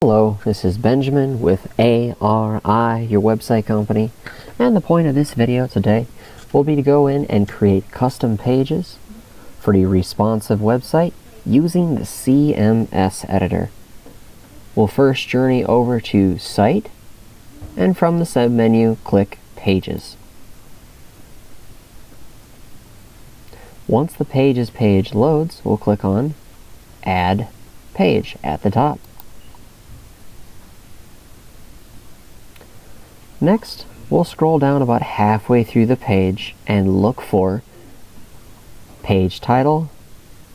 Hello, this is Benjamin with ARI, your website company, and the point of this video today will be to go in and create custom pages for the responsive website using the CMS editor. We'll first journey over to Site, and from the submenu, click Pages. Once the Pages page loads, we'll click on Add Page at the top. Next, we'll scroll down about halfway through the page and look for page title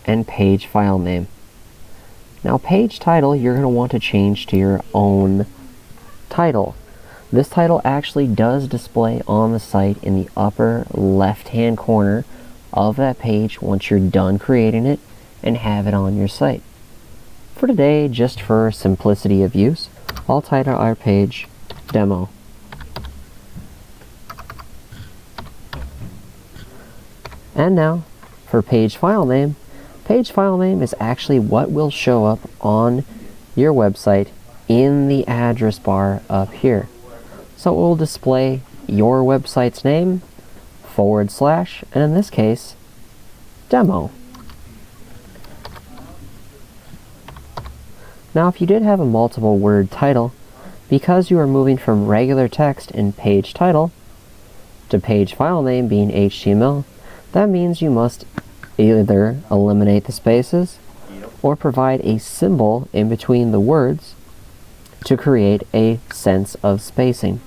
and page file name. Now, page title you're going to want to change to your own title. This title actually does display on the site in the upper left-hand corner of that page once you're done creating it and have it on your site. For today, just for simplicity of use, I'll title our page Demo. And now, for page file name is actually what will show up on your website in the address bar up here. So it will display your website's name, / and in this case, demo. Now, if you did have a multiple word title, because you are moving from regular text in page title to page file name being HTML, that means you must either eliminate the spaces or provide a symbol in between the words to create a sense of spacing.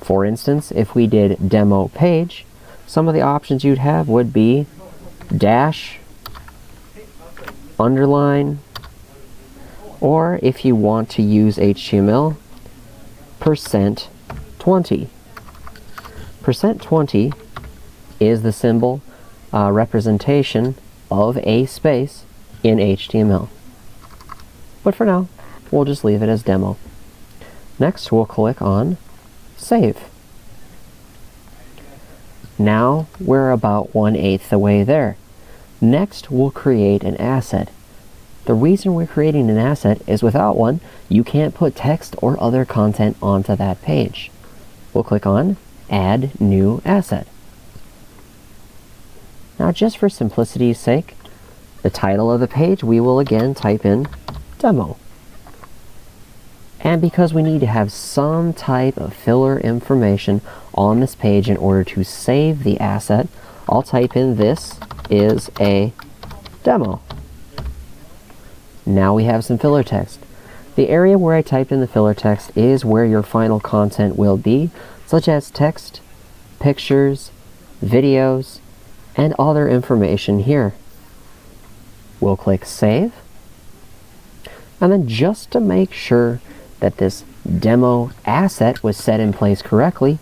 For instance, if we did demo page, some of the options you'd have would be dash, underline, or if you want to use HTML, %20. %20 is the symbol representation of a space in HTML. But for now, we'll just leave it as demo. Next, we'll click on Save. Now we're about 1/8 the way there. Next, we'll create an asset. The reason we're creating an asset is without one, you can't put text or other content onto that page. We'll click on Add New Asset. Now, just for simplicity's sake, the title of the page, we will again type in Demo. And because we need to have some type of filler information on this page in order to save the asset, I'll type in "This is a demo." Now we have some filler text. The area where I typed in the filler text is where your final content will be, such as text, pictures, videos, and other information here. We'll click Save. And then just to make sure that this demo asset was set in place correctly,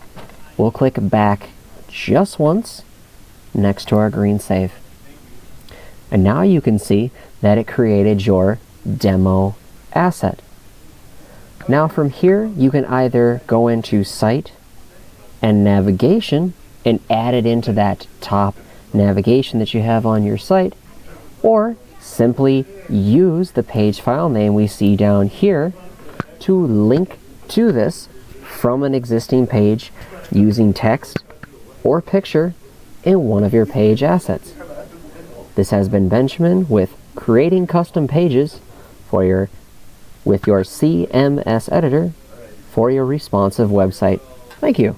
we'll click back just once next to our green save. And now you can see that it created your demo asset. Now from here, you can either go into Site and Navigation and add it into that top navigation that you have on your site, or simply use the page file name we see down here to link to this from an existing page using text or picture in one of your page assets. This has been Benjamin with creating custom pages with your CMS editor for your responsive website. Thank you.